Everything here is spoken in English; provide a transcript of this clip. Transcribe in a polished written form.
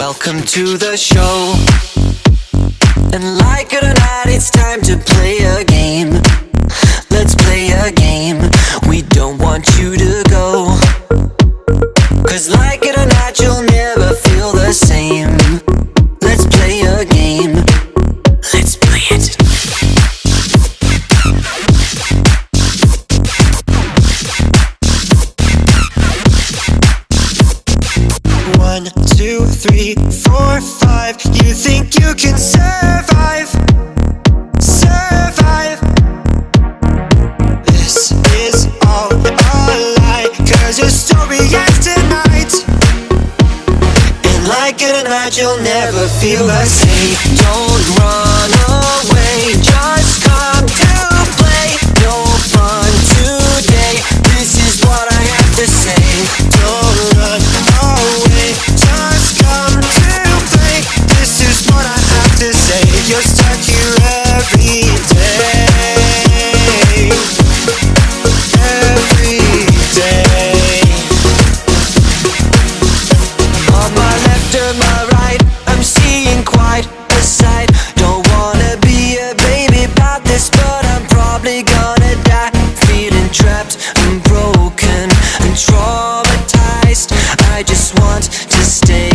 Welcome to the show. And like it or not, it's time to play a game. Let's play a game. We don't want you to go. 'Cause like it or not, you'll never feel the same. Let's play a game. Let's play it. One, two, three, four, five. You think you can survive? Survive. This is all a lie, 'cause your story ends tonight. And like it or not, you'll never feel the same. Don't run away, just come to play. No fun today, this is what I have to say. Don't run away, just come to play. This is what I have to say. You're stuck here every day. Every day. On my left or my right, I'm seeing quite a sight. Don't wanna be a baby about this, but I'm probably gonna die. Feeling trapped and broken and traumatized. I just want to stay